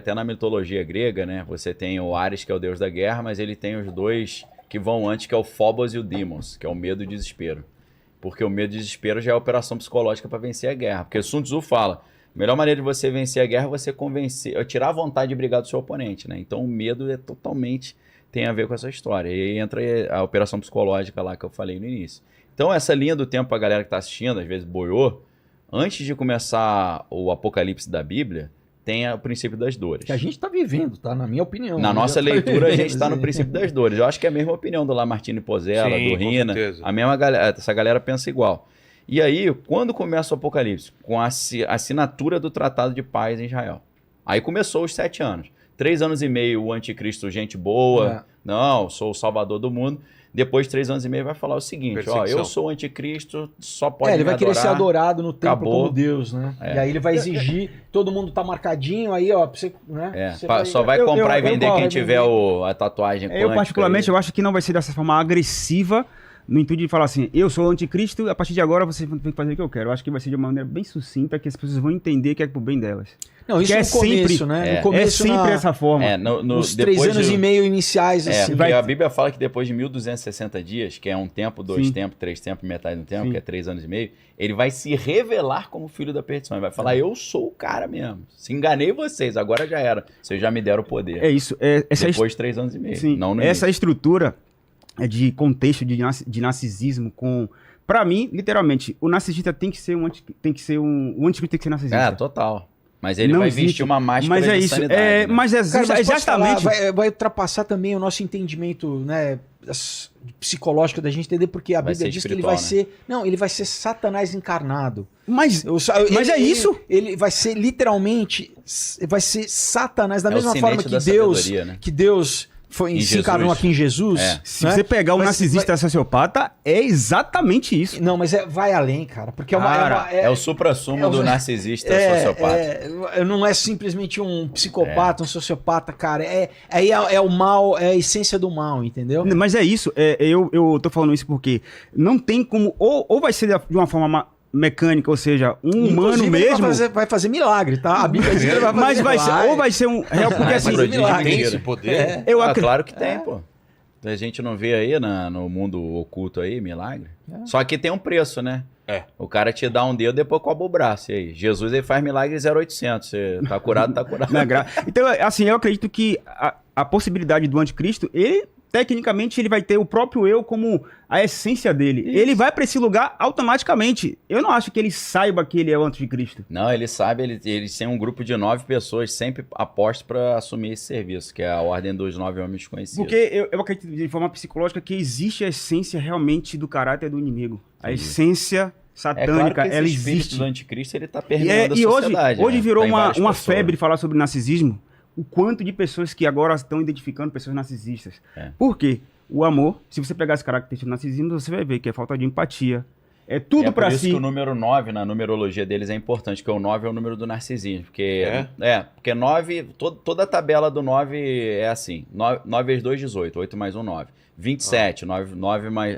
Até na mitologia grega, né? Você tem o Ares, que é o deus da guerra, mas ele tem os dois que vão antes, que é o Phobos e o Deimos, que é o medo e o desespero. Porque o medo e o desespero já é a operação psicológica para vencer a guerra. Porque Sun Tzu fala, a melhor maneira de você vencer a guerra é você tirar a vontade de brigar do seu oponente, né? Então o medo tem a ver com essa história. E aí entra a operação psicológica lá que eu falei no início. Então essa linha do tempo, a galera que está assistindo, às vezes boiou, antes de começar o apocalipse da Bíblia, tem o princípio das dores. Que a gente está vivendo, tá? Na minha opinião. Na nossa leitura, a gente está no princípio das dores. Eu acho que é a mesma opinião do Lamartine Pozella, do Rina. A mesma galera, essa galera pensa igual. E aí, quando começa o Apocalipse? Com a assinatura do Tratado de Paz em Israel. Aí começou os 7 anos. 3 anos e meio, o anticristo, gente boa. Não, sou o salvador do mundo. Depois de 3 anos e meio vai falar o seguinte, ó, eu sou o anticristo, só pode ele vai querer ser adorado no templo acabou. como Deus, né? E aí ele vai exigir, todo mundo tá marcadinho, aí ó, pra você, né? Só vai comprar e vender quem tiver a tatuagem quântica. Eu particularmente, eu acho que não vai ser dessa forma agressiva, no intuito de falar assim, eu sou o anticristo, a partir de agora você tem que fazer o que eu quero. Eu acho que vai ser de uma maneira bem sucinta, que as pessoas vão entender que é pro bem delas. Não, isso no começo, né? No começo, sempre essa forma. Nos 3 anos e meio iniciais, assim. Porque a Bíblia fala que depois de 1260 dias, que é um tempo, 2 tempos, 3 tempos, metade do tempo, que é 3 anos e meio, ele vai se revelar como filho da perdição. Ele vai falar, eu sou o cara mesmo. Se enganei vocês, agora já era. Vocês já me deram o poder. É isso. Depois de 3 anos e meio. Sim, não no essa início. Estrutura de contexto de narcisismo com... Pra mim, literalmente, o narcisista tem que ser o anticristo tem que ser narcisista. Total. Mas ele vai vestir uma máscara mas é de isso, sanidade. Né? Mas exatamente... Vai ultrapassar também o nosso entendimento, né, psicológico da gente entender, porque a Bíblia diz que ele vai ser... Não, ele vai ser Satanás encarnado. Mas é isso? Ele vai ser literalmente... Vai ser Satanás, da mesma forma que Deus se encarnou aqui em Jesus. Se você pegar um narcisista sociopata, é exatamente isso. Não, mas vai além, cara. Porque é o suprassumo do narcisista sociopata. Não é simplesmente um psicopata, um sociopata, cara. É o mal, é a essência do mal, entendeu? Mas é isso. Eu tô falando isso porque não tem como... Ou vai ser de uma forma mecânica, ou seja, humano mesmo. Vai fazer milagre, tá? A Bíblia diz que ele vai fazer ou vai ser um real, porque assim, tem esse poder. Claro que tem, pô. A gente não vê aí no mundo oculto aí milagre. Só que tem um preço, né? O cara te dá um dedo, depois cobra o braço. E aí, Jesus ele faz milagre 0800. Você tá curado, tá curado. Então, assim, eu acredito que a possibilidade do anticristo, tecnicamente, ele vai ter o próprio eu como a essência dele. Isso. Ele vai para esse lugar automaticamente. Eu não acho que ele saiba que ele é o anticristo. Não, ele sabe. Eles têm um grupo de 9 pessoas sempre apostos para assumir esse serviço, que é a ordem dos 9 homens conhecidos. Porque eu acredito de forma psicológica que existe a essência realmente do caráter do inimigo. A essência satânica, claro que ela esse existe. Do anticristo, ele tá permeando a sociedade. Hoje virou uma febre falar sobre narcisismo. O quanto de pessoas que agora estão identificando pessoas narcisistas. Por quê? O amor, se você pegar as características do narcisismo, você vai ver que é falta de empatia. É tudo pra si. É por isso que o número 9, na numerologia deles, é importante, porque o 9 é o número do narcisismo. Porque, porque 9, toda a tabela do 9 é assim. 9 vezes 2, 18. 8 mais 1, 9. 27. 9 mais,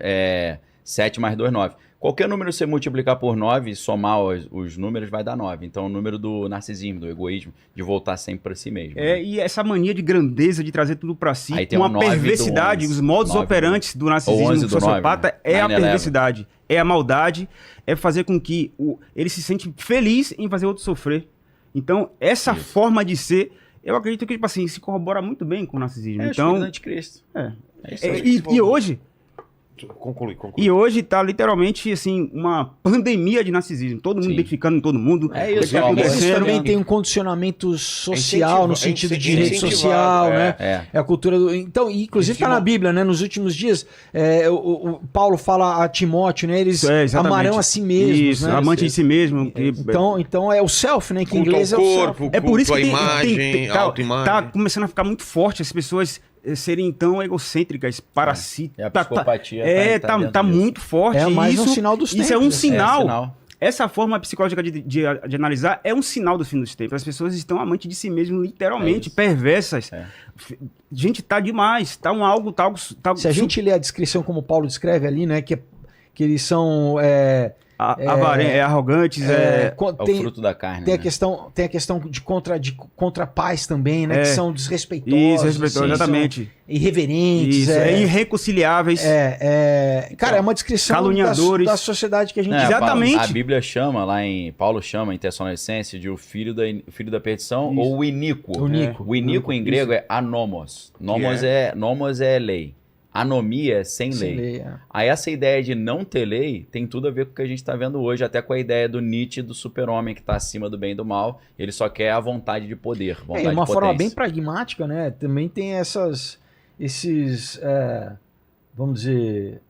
7 mais 2, 9. Qualquer número que você multiplicar por 9 e somar os números vai dar 9. Então, é o número do narcisismo, do egoísmo, de voltar sempre para si mesmo. E essa mania de grandeza, de trazer tudo para si, com uma perversidade, os modus operantes do narcisismo sociopata é a perversidade, é a maldade, é fazer com que ele se sente feliz em fazer outro sofrer. Então, essa forma de ser, eu acredito que, tipo assim, se corrobora muito bem com o narcisismo. Então, do anticristo. E hoje... Conclui. E hoje tá literalmente assim uma pandemia de narcisismo. Todo mundo identificando todo mundo. Isso também tem um condicionamento social, no sentido de rede social, né? É a cultura do... Então, inclusive tá na Bíblia, né? Nos últimos dias, o Paulo fala a Timóteo, né? Eles amarão a si mesmos. Isso, né? Amante de si mesmo. Então é o self, né? Que em inglês é o corpo, self. É por isso que a imagem, autoimagem. Tá começando a ficar muito forte as pessoas serem tão egocêntricas para si. A psicopatia tá muito forte. É mais um sinal dos tempos. Isso é um sinal. Essa forma psicológica de analisar é um sinal do fim dos tempos. As pessoas estão amantes de si mesmo, literalmente, perversas. Gente, tá demais. Tá algo... Se a gente ler a descrição como Paulo descreve ali, né? Que eles são... arrogantes. O fruto da carne. Tem a questão de contra paz também, né? Que são desrespeitosos. Isso, respeitosos, exatamente. Irreverentes. Irreconciliáveis. Cara, é uma descrição caluniadores. Da sociedade que a gente... Exatamente. A Bíblia chama Paulo chama em Tessalonicenses de o filho da perdição ou o iníquo. O iníquo em grego é anomos. Nomos é lei. Anomia é sem lei. Aí essa ideia de não ter lei tem tudo a ver com o que a gente está vendo hoje, até com a ideia do Nietzsche, do super-homem que está acima do bem e do mal. Ele só quer a vontade de poder, vontade de uma potência. forma bem pragmática, né? Também tem esses, vamos dizer,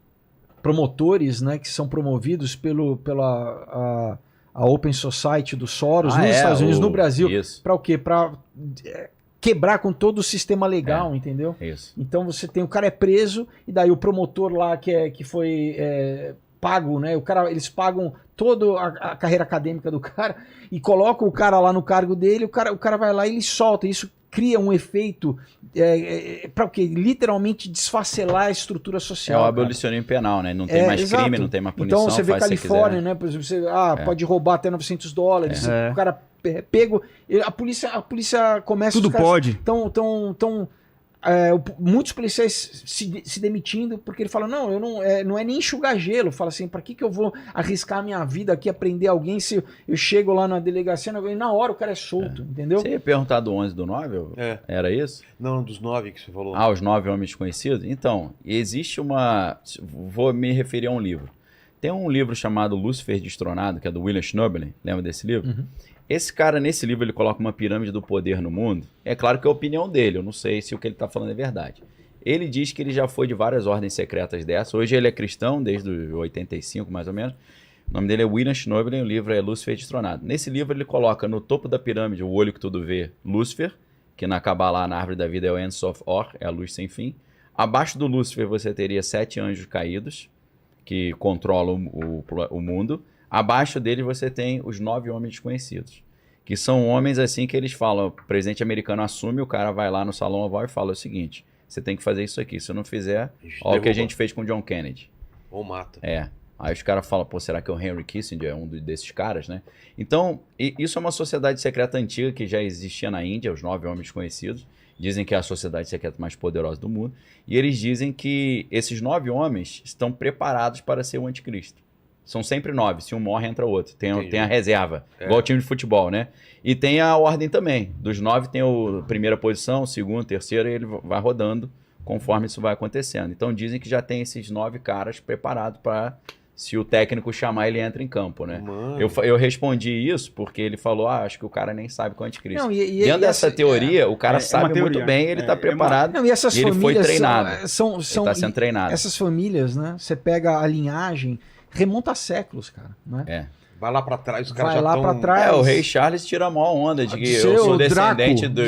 promotores, né? Que são promovidos pela Open Society do Soros nos Estados Unidos, no Brasil. Para o quê? Para quebrar com todo o sistema legal, entendeu? Isso. Então você tem, o cara é preso, e daí o promotor lá que foi pago, né? Eles pagam toda a carreira acadêmica do cara e colocam o cara lá no cargo dele, o cara vai lá e ele solta. Isso cria um efeito para o quê? Literalmente desfacelar a estrutura social. É o abolicionismo penal, né? Não tem mais crime, não tem mais punição. Então você vê Califórnia, né? Por exemplo, pode roubar até $900. O cara pego, a polícia começa... Tudo pode. Muitos policiais se demitindo porque ele fala, não é nem enxugar gelo. Fala assim, para que eu vou arriscar a minha vida aqui, prender alguém se eu chego lá na delegacia e na hora o cara é solto, entendeu? Você ia perguntar do 11 do 9? Era isso? Não, dos 9 que você falou. Os 9 homens desconhecidos? Então, existe vou me referir a um livro. Tem um livro chamado Lúcifer Destronado, que é do William Schnoebelen. Lembra desse livro? Uhum. Esse cara, nesse livro, ele coloca uma pirâmide do poder no mundo. É claro que é a opinião dele, eu não sei se o que ele está falando é verdade. Ele diz que ele já foi de várias ordens secretas dessas. Hoje ele é cristão, desde 85, mais ou menos. O nome dele é William Schnoebelen, o livro é Lúcifer Destronado. Nesse livro ele coloca no topo da pirâmide, o olho que tudo vê, Lúcifer, que na Kabbalah, na árvore da vida, é o Ein Sof Or, é a luz sem fim. Abaixo do Lúcifer você teria 7 anjos caídos, que controlam o mundo. Abaixo dele você tem os 9 homens desconhecidos, que são homens assim que eles falam, o presidente americano assume, o cara vai lá no salão oval e fala o seguinte, você tem que fazer isso aqui, se não fizer, olha o que a gente fez com John Kennedy. Ou mata. Aí os caras falam, será que o Henry Kissinger é um desses caras, né? Então, isso é uma sociedade secreta antiga que já existia na Índia, os 9 homens desconhecidos, dizem que é a sociedade secreta mais poderosa do mundo, e eles dizem que esses 9 homens estão preparados para ser o anticristo. São sempre 9, se um morre, entra outro. Tem a reserva, igual o time de futebol, né? E tem a ordem também. Dos 9 tem a primeira posição, segundo, terceiro, e ele vai rodando conforme isso vai acontecendo. Então dizem que já tem esses 9 caras preparados para, se o técnico chamar, ele entra em campo, né? Eu respondi isso porque ele falou, acho que o cara nem sabe qual é o anticristo. Dentro dessa teoria, o cara sabe muito bem, ele está preparado, e essas ele foi treinado. Ele está sendo treinado. Essas famílias, né? Você pega a linhagem, remonta a séculos, cara. Né? Vai lá pra trás, os caras já estão... Pra trás. O rei Charles tira a maior onda de que eu sou descendente do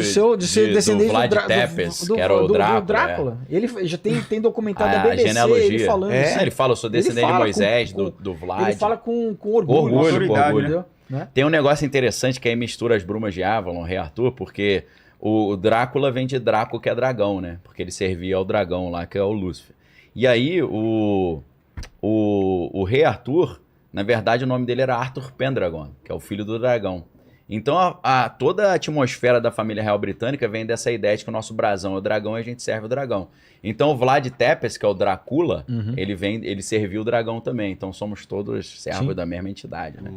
Vlad Tepes, que era o Drácula. Ele já tem documentado da BBC, genealogia. Ele falando assim. Ele fala, eu sou descendente de Moisés, do Vlad. Ele fala com orgulho. Né? Tem um negócio interessante que aí mistura as brumas de Avalon, o rei Arthur, porque o Drácula vem de Draco, que é dragão, né? Porque ele servia ao dragão lá, que é o Lúcifer. E aí o rei Arthur, na verdade o nome dele era Arthur Pendragon, que é o filho do dragão. Então toda a atmosfera da família real britânica vem dessa ideia de que o nosso brasão é o dragão e a gente serve o dragão. Então o Vlad Tepes, que é o Drácula, ele serviu o dragão também. Então somos todos servos da mesma entidade, né?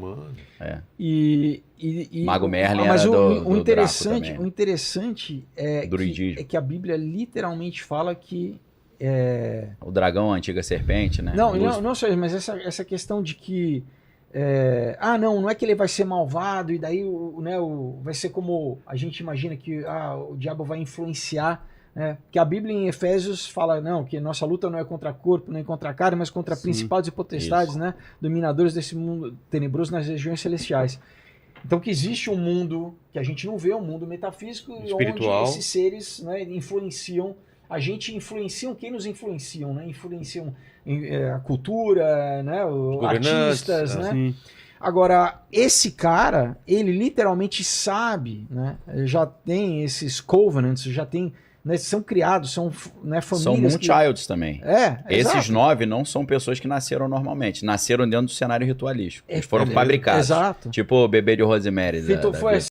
Mago Merlin era do interessante, Draco o interessante é que a Bíblia literalmente fala que o dragão, a antiga serpente, né? Não só isso, mas essa questão de que não é que ele vai ser malvado e daí vai ser como a gente imagina que o diabo vai influenciar, né? Que a Bíblia em Efésios fala que nossa luta não é contra corpo, nem contra carne, mas contra principados e potestades, né? Dominadores desse mundo tenebroso nas regiões celestiais. Então que existe um mundo que a gente não vê, um mundo metafísico, espiritual, onde esses seres, né, influenciam a gente, influenciam quem nos influenciam, né? Influenciam a cultura, né? Artistas, né? Assim. Agora, esse cara, ele literalmente sabe, né? Já tem esses covenants, já tem né, são criados, são, né, famílias. São Moonchilds também. Esses exato. 9 não são pessoas que nasceram normalmente. Nasceram dentro do cenário ritualístico. Eles foram fabricados. Exato. Tipo o bebê de Rosemary. Foi